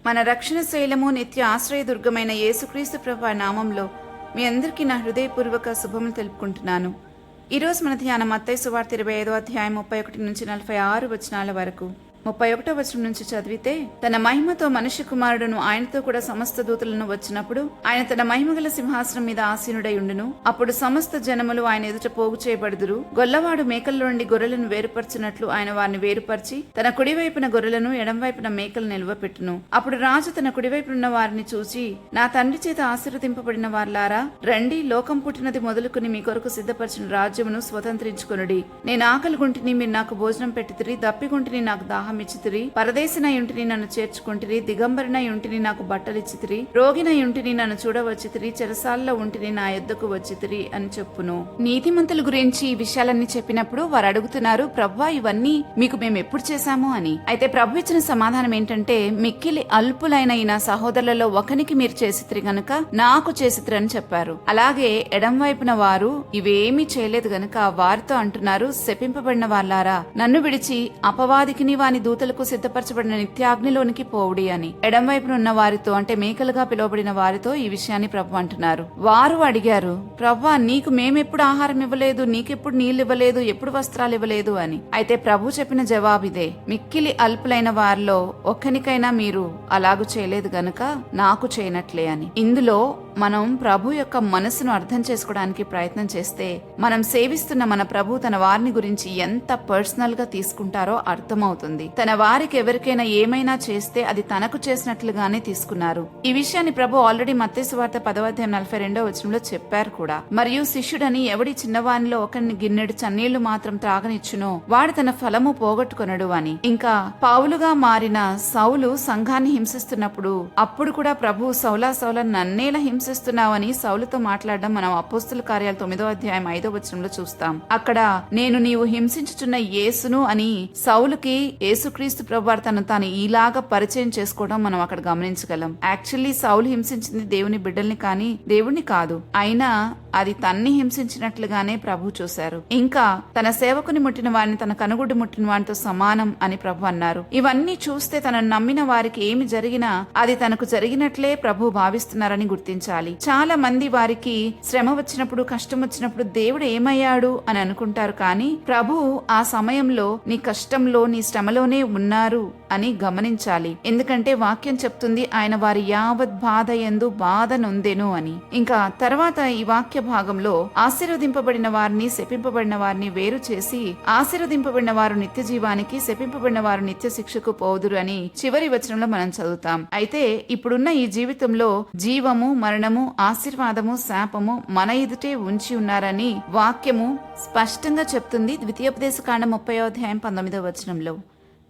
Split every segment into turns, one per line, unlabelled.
మన రక్షణ శైలము నిత్య ఆశ్రయదుర్గమైన యేసుక్రీస్తు ప్రభు నామంలో మీ అందరికీ నా హృదయపూర్వక శుభములు తెలుపుకుంటున్నాను. ఈరోజు మన ధ్యానం మత్తయి సువార్త 25వ అధ్యాయం 31 నుంచి 46 వచనాల వరకు. 31వ వచనం నుంచి చదివితే, తన మహిమతో మనుష్య కుమారుడును ఆయనతో కూడా సమస్త దూతలను వచ్చినప్పుడు ఆయన తన మహిమగల సింహాసనం మీద ఆసీనుడై ఉండును. అప్పుడు సమస్త జనములు ఆయన ఎదుట పోగు చేయబడుదురు. గొల్లవాడు మేకల్లో నుండి గొర్రెలను వేరుపరచినట్లు ఆయన వారిని వేరుపరిచి తన కుడివైపున గొర్రెలను ఎడంవైపున మేకలు నిలువపెట్టును. అప్పుడు రాజు తన కుడివైపునున్న వారిని చూచి, నా తండ్రి చేత ఆశీర్వదింపబడిన వారులారా, రండి, లోకం పుట్టినది మొదలుకుని మీ కొరకు సిద్ధపరిచిన రాజ్యమును స్వతంత్రించుకొనుడి. నేను ఆకలిగొంటిని, మీరు నాకు భోజనం పెట్టితిరి. దప్పిగొంటిని, నాకు దాహం ఇచ్చితిరి. పరదేశినై ఉంటిని, నన్ను చేర్చుకుంటిరి. దిగంబరినై ఉంటిని, నాకు బట్టలిచ్చితిరి. రోగినై ఉంటిని, నన్ను చూడవచ్చితిరి. చెరసాలలో ఉంటిని, నా యొద్దకు వచ్చితిరి అని చెప్పును. నీతిమంతుల గురించి ఈ విషయాలన్నీ చెప్పినప్పుడు వారు అడుగుతున్నారు, ప్రభువా, ఇవన్నీ మీకు మేము ఎప్పుడు చేశాము అని. అయితే ప్రభు ఇచ్చిన సమాధానం ఏంటంటే, మిక్కిలి అల్పులైన ఈ నా సహోదరులలో ఒకనికి మీరు చేసితిరి గనుక నాకు చేసితిరి అని చెప్పారు. అలాగే ఎడం వైపున వారు ఇవేమీ చేయలేదు గనుక వారితో అంటున్నారు, శపింపబడిన వాళ్ళారా, నన్ను విడిచి అపవాదికిని వాని దూతలకు సిద్ధపరచబడిన నిత్యాగ్నిలోనికి పోవుడి అని. ఎడం వైపున ఉన్న వారితో, అంటే మేకలుగా పిలువబడిన వారితో ఈ విషయాన్ని ప్రభు అంటున్నారు. వారు అడిగారు, ప్రభువా, నీకు మేమెప్పుడు ఆహారం ఇవ్వలేదు, నీకెప్పుడు నీళ్లు ఇవ్వలేదు, ఎప్పుడు వస్త్రాలు ఇవ్వలేదు అని. అయితే ప్రభు చెప్పిన జవాబిదే, మిక్కిలి అల్పులైన వారిలో ఒక్కనికైనా మీరు అలాగూ చేయలేదు గనుక నాకు చేయనట్లే అని. ఇందులో మనం ప్రభు యొక్క మనసును అర్థం చేసుకోవడానికి ప్రయత్నం చేస్తే, మనం సేవిస్తున్న మన ప్రభు తన వారిని గురించి ఎంత పర్సనల్ గా తీసుకుంటారో అర్థమవుతుంది. తన వారికి ఎవరికైనా ఏమైనా చేస్తే అది తనకు చేసినట్లుగానే తీసుకున్నారు. ఈ విషయాన్ని ప్రభు ఆల్రెడీ మత్తయి సువార్త 10వ అధ్యాయం 42వ వచనంలో చెప్పారు కూడా. మరియు శిష్యుడని ఎవడి చిన్నవానిలో ఒకరిని గిన్నెడు చన్నీళ్లు మాత్రం త్రాగనిచ్చునో వాడు తన ఫలము పోగొట్టుకొనడు అని. ఇంకా పౌలుగా మారిన సౌలు సంఘాన్ని హింసిస్తున్నప్పుడు అప్పుడు కూడా ప్రభు, సౌలా సౌలా, నన్నేలా హింసిస్తున్నావని సౌలుతో మాట్లాడడం మనం అపోస్తుల కార్యాలు 9వ అధ్యాయం 5వ వచనంలో చూస్తాం. అక్కడ నేను నీవు హింసించుచున్న యేసును అని సౌలుకి యేసుక్రీస్తు ప్రభు తను తాను ఇలాగా పరిచయం చేసుకోవడం మనం అక్కడ గమనించగలం. యాక్చువల్లీ సౌలు హింసించింది దేవుని బిడ్డల్ని కానీ దేవుణ్ణి కాదు. అయినా అది తన్ని హింసించినట్లుగానే ప్రభు చూశారు. ఇంకా తన సేవకుని ముట్టిన వారిని తన కనుగుడ్డు ముట్టిన వారితో సమానం అని ప్రభు అన్నారు. ఇవన్నీ చూస్తే తనను నమ్మిన వారికి ఏమి జరిగినా అది తనకు జరిగినట్లే ప్రభు భావిస్తున్నారని గుర్తించాలి. చాలా మంది వారికి శ్రమ వచ్చినప్పుడు, కష్టం వచ్చినప్పుడు దేవుడు ఏమయ్యాడు అని అనుకుంటారు. కానీ ప్రభు ఆ సమయంలో నీ కష్టంలో, నీ శ్రమలోనే ఉన్నారు అని గమనించాలి. ఎందుకంటే వాక్యం చెప్తుంది, ఆయన వారి యావత్ బాధ యందు బాధ నొందెను అని. ఇంకా తర్వాత ఈ వాక్య భాగంలో ఆశీర్వదింపబడిన వారిని, శపింపబడిన వారిని వేరు చేసి, ఆశీర్వదింపబడిన వారు నిత్య జీవానికి, శపింపబడిన వారు నిత్య శిక్షకు పోదురు అని చివరి వచనంలో మనం చదువుతాం. అయితే ఇప్పుడున్న ఈ జీవితంలో జీవము, మరణము, ఆశీర్వాదము, శాపము మన ఎదుటే ఉంచి ఉన్నారని వాక్యము స్పష్టంగా చెప్తుంది. ద్వితీయోపదేశకాండం 30వ అధ్యాయం 19వ వచనంలో.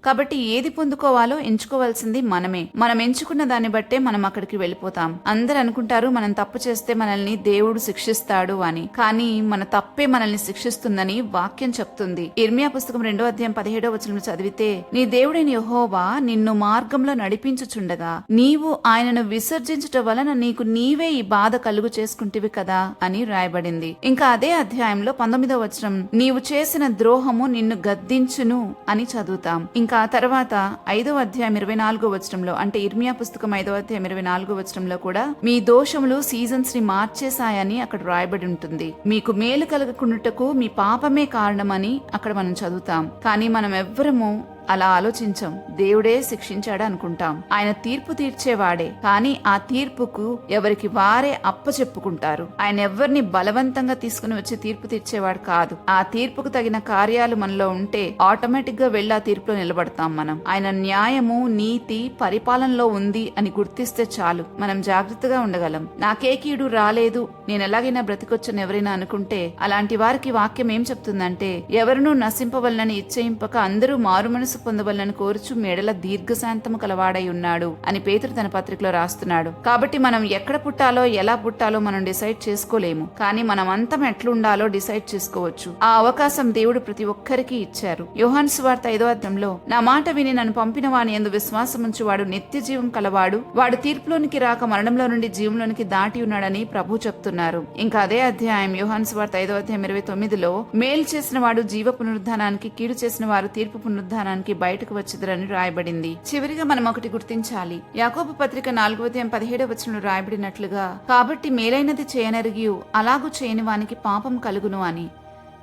కాబట్టి ఏది పొందుకోవాలో ఎంచుకోవాల్సింది మనమే. మనం ఎంచుకున్న దాన్ని బట్టే మనం అక్కడికి వెళ్ళిపోతాం. అందరు అనుకుంటారు మనం తప్పు చేస్తే మనల్ని దేవుడు శిక్షిస్తాడు అని. కానీ మన తప్పే మనల్ని శిక్షిస్తుందని వాక్యం చెప్తుంది. ఇర్మియా పుస్తకం 2వ అధ్యాయం 17వ వచనంలో చదివితే, నీ దేవుడైన యెహోవా నిన్ను మార్గంలో నడిపించుచుండగా నీవు ఆయనను విసర్జించుట వలన నీకు నీవే ఈ బాధ కలుగు చేసుకుంటివి కదా అని రాయబడింది. ఇంకా అదే అధ్యాయంలో 19వ వచనం, నీవు చేసిన ద్రోహము నిన్ను గద్దించును అని చదువుతాం. ఇంకా తర్వాత 5వ అధ్యాయం 24వ వచనంలో, అంటే ఇర్మియా పుస్తకం 5వ అధ్యాయం 24వ వచనంలో కూడా మీ దోషములు సీజన్స్ ని మార్చేశాయని అక్కడ రాయబడి ఉంటుంది. మీకు మేలు కలగకుండుటకు మీ పాపమే కారణమని అక్కడ మనం చదువుతాం. కానీ మనం ఎవ్వరము అలా ఆలోచించం. దేవుడే శిక్షించాడు అనుకుంటాం. ఆయన తీర్పు తీర్చేవాడే. కానీ ఆ తీర్పుకు ఎవరికి వారే అప్పచెప్పుకుంటారు. ఆయన ఎవరిని బలవంతంగా తీసుకుని వచ్చి తీర్పు తీర్చేవాడు కాదు. ఆ తీర్పుకు తగిన కార్యాలు మనలో ఉంటే ఆటోమేటిక్ గా వెళ్ళి ఆ తీర్పులో నిలబడతాం మనం. ఆయన న్యాయము, నీతి పరిపాలనలో ఉంది అని గుర్తిస్తే చాలు, మనం జాగ్రత్తగా ఉండగలం. నాకే కీడు రాలేదు, నేను ఎలాగైనా బ్రతికొచ్చని ఎవరైనా అనుకుంటే, అలాంటి వారికి వాక్యం ఏం చెప్తుందంటే, ఎవరినూ నశింపవలనని ఇచ్చయింపక అందరూ మారు మనసు పొందవలనని కోరుచు మేడల దీర్ఘశాంతము కలవాడై ఉన్నాడు అని పేతురు తన పత్రికలో రాస్తున్నాడు. కాబట్టి మనం ఎక్కడ పుట్టాలో, ఎలా పుట్టాలో మనం డిసైడ్ చేసుకోలేము. కానీ మనం అంతం ఎట్లుండాలో డిసైడ్ చేసుకోవచ్చు. ఆ అవకాశం దేవుడు ప్రతి ఒక్కరికి ఇచ్చారు. యోహాను సువార్త 5వ అధ్యాయంలో, నా మాట విని నన్ను పంపిన వాని యందు విశ్వాసముంచు వాడు నిత్య జీవం కలవాడు, వాడు తీర్పులోనికి రాక మరణంలో నుండి జీవంలోనికి దాటి ఉన్నాడని ప్రభు చెప్తున్నారు. ఇంకా అదే అధ్యాయం యోహాను సువార్త 5వ అధ్యాయం 29లో, మేలు చేసిన వాడు జీవ పునరుద్ధానానికి, కీడు చేసిన వారు తీర్పు పునరుద్ధానానికి లోనికి బయటకు వచ్చుదురని రాయబడింది. చివరిగా మనం ఒకటి గుర్తించాలి. యాకోబు పత్రిక 4:17 రాయబడినట్లుగా, కాబట్టి మేలైనది చేయనరిగియు అలాగూ చేయని వానికి పాపం కలుగును అని.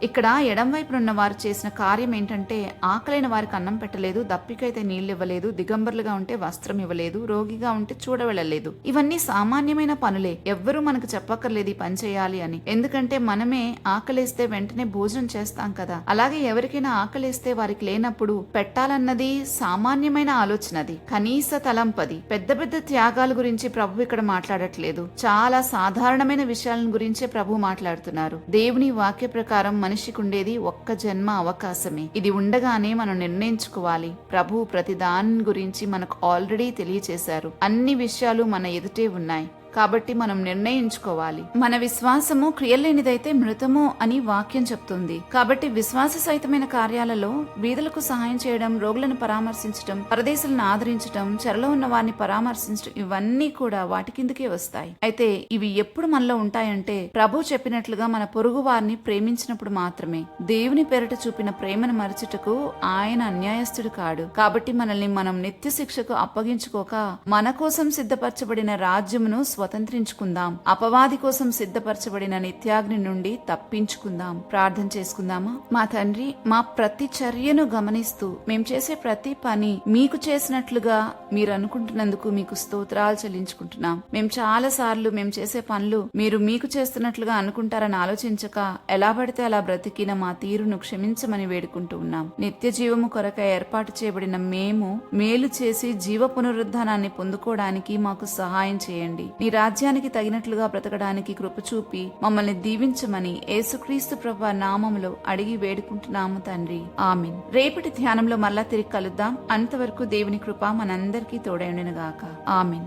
ఇక్కడ ఎడంవైపునున్న వారు చేసిన కార్యం ఏంటంటే, ఆకలైన వారికి అన్నం పెట్టలేదు, దప్పికైతే నీళ్లు ఇవ్వలేదు, దిగంబరులుగా ఉంటే వస్త్రం ఇవ్వలేదు, రోగిగా ఉంటే చూడవెళ్ళలేదు. ఇవన్నీ సామాన్యమైన పనులే. ఎవ్వరూ మనకు చెప్పక్కర్లేదు ఈ పని చేయాలి అని. ఎందుకంటే మనమే ఆకలేస్తే వెంటనే భోజనం చేస్తాం కదా. అలాగే ఎవరికైనా ఆకలేస్తే వారికి లేనప్పుడు పెట్టాలన్నది సామాన్యమైన ఆలోచనది, కనీస తలంపది. పెద్ద పెద్ద త్యాగాల గురించి ప్రభు ఇక్కడ మాట్లాడట్లేదు. చాలా సాధారణమైన విషయాల గురించే ప్రభు మాట్లాడుతున్నారు. దేవుని వాక్య ప్రకారం మనిషికి ఉండేది ఒక్క జన్మ అవకాశమే. ఇది ఉండగానే మనం నిర్ణయించుకోవాలి. ప్రభు ప్రతి దాని గురించి మనకు ఆల్రెడీ తెలియచేశారు. అన్ని విషయాలు మన ఎదుటే ఉన్నాయి. కాబట్టి మనం నిర్ణయించుకోవాలి. మన విశ్వాసము క్రియలేనిదైతే మృతము అని వాక్యం చెప్తుంది. కాబట్టి విశ్వాస సహితమైన కార్యాలలో బీదలకు సహాయం చేయడం, రోగులను పరామర్శించడం, పరదేశులను ఆదరించడం, చెరలో ఉన్న వారిని పరామర్శించడం, ఇవన్నీ కూడా వాటి కిందకే వస్తాయి. అయితే ఇవి ఎప్పుడు మనలో ఉంటాయంటే, ప్రభు చెప్పినట్లుగా మన పొరుగు వారిని ప్రేమించినప్పుడు మాత్రమే. దేవుని పేరిట చూపిన ప్రేమను మరచుటకు ఆయన అన్యాయస్తుడు కాడు. కాబట్టి మనల్ని మనం నిత్య శిక్షకు అప్పగించుకోక మన కోసం సిద్ధపరచబడిన రాజ్యమును స్వతంత్రించుకుందాం. అపవాది కోసం సిద్ధపరచబడిన నిత్యాగ్ని నుండి తప్పించుకుందాం. ప్రార్థన చేసుకుందామా? మా తండ్రి, మా ప్రతి చర్యను గమనిస్తూ మేం చేసే ప్రతి పని మీకు చేసినట్లుగా మీరు అనుకుంటున్నందుకు మీకు స్తోత్రాలు చెల్లించుకుంటున్నాం. మేము చాలా సార్లు మేము చేసే పనులు మీరు మీకు చేస్తున్నట్లుగా అనుకుంటారని ఆలోచించక ఎలా పడితే అలా బ్రతికిన మా తీరును క్షమించమని వేడుకుంటూ ఉన్నాం. నిత్య జీవము కొరకై ఏర్పాటు చేయబడిన మేము మేలు చేసి జీవ పునరుద్ధానాన్ని పొందుకోవడానికి మాకు సహాయం చేయండి. నీ రాజ్యానికి తగినట్లుగా బ్రతకడానికి కృప చూపి మమ్మల్ని దీవించమని యేసుక్రీస్తు ప్రభువు నామములో అడిగి వేడుకుంటున్నాము తండ్రి. ఆమేన్. రేపటి ధ్యానంలో మళ్ళా తిరిగి కలుద్దాం. అంతవరకు దేవుని కృప మనందరికీ తోడైండును గాక. ఆమేన్.